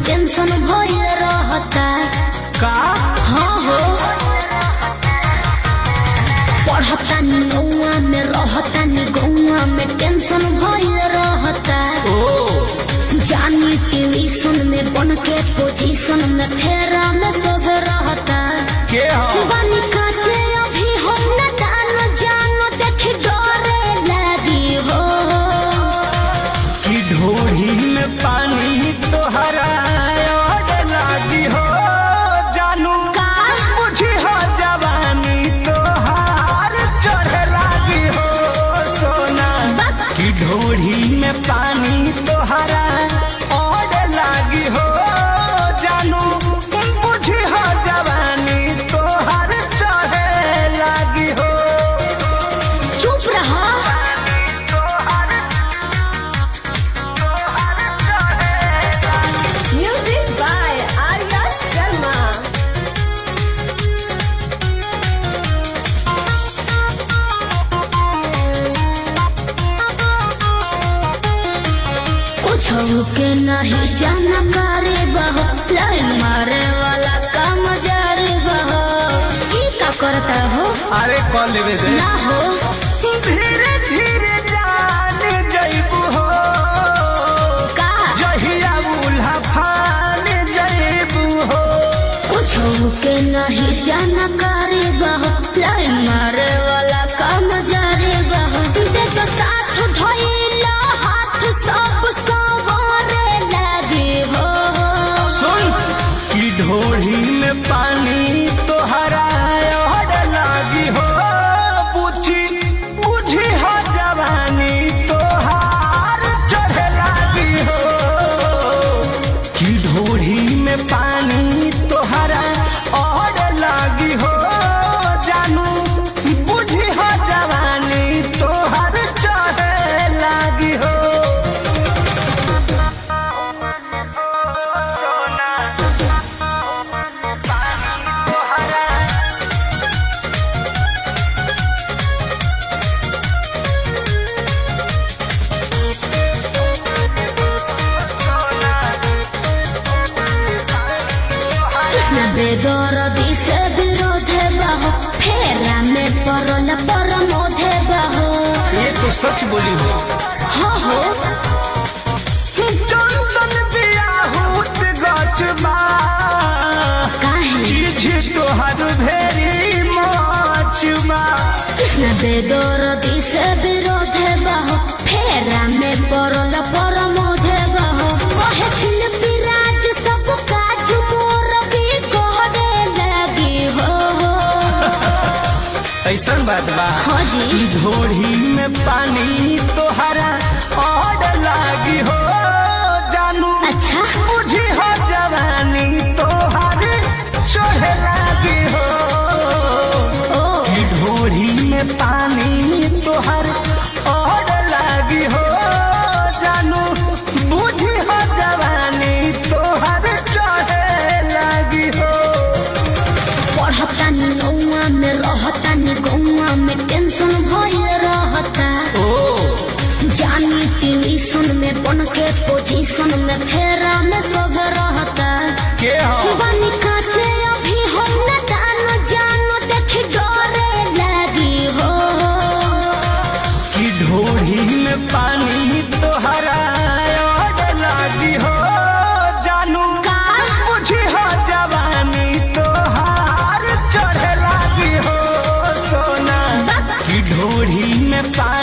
Tension भइल रहता का हाँ हो पढ़ता नी नौआ में रहता नी गौआ में टेंशन भइल रहता ओ जानी ट्यूशन में बन के पोजीशन में फेरा में सब रहता के हो बानी काचे अभी हम न जानो देख डरे लगी हो कि ढोढ़ी में पानी तोहरा और लागी हो जानू का मुझे हो जवानी तोहार चढ़े लागी हो सोना कि ढोढ़ी में पानी तोहरा और लागी हो जानू मुझे हो जवानी तोहार चढ़े लागी हो चुप रहा Music by Arya Sharma. कुछ के नहीं जाना करे बहो लाइन मारे वाला काम जारे बहो ई का करता हो अरे कॉल लेवे दे ना हो धीरे धीरे जान जइबू हो का जहिया उल्हा फान जइबू हो कुछ के नहीं जाना करे बहो लाइन मारे वाला काम जारे बहो दे तो साथ धइला हाथ सब सवारे लगे हो सुन कि ढोढ़ी में पानी तोहरा और लागी हो बुझी बुझी हो जवानी तोहार चढ़े लागी हो कि ढोढ़ी में पानी तोहरा और लागी हो जानू बुझी हो जवानी तोहार चढ़े लागी हो सोना पानी तोहरा कृष्ण बेदरदी से विरोध बहो फेरा में परल परमोध बहो ये तो सच बोली हो हाँ हो चंदन बियाहूत गचबा काहे चीज तोहर भेरी मचबा कृष्ण बेदरदी से विरोध बहो फेरा में परल परमोध बहो कहे शिल्पी राज सब काज मोर भी कहरे लगी हो ऐसन बात बा हाँ जी कि ढोढ़ी में पानी तोहरा और लागी हो जानू अच्छा बुझी हो जवानी तोहर चढ़े लागी हो ओ कि ढोढ़ी में पानी तोहर और लागी हो जानू बुझी हो जवानी तोहर चढ़े लागी हो पढ़ता नी नौआ में रहता नी गौआ में टेंशन भइल रहता ओ जानी ट्यूशन में बन के पोजीशन में फेरा में सब रहता के हो बानी काचे अभी हम न जानो देख डरे लगी हो कि ढोढ़ी में पानी तोहरा और लागी हो जानू का मुझे हो जवानी तोहार चढ़े लागी हो सोना कि ढोढ़ी में पानी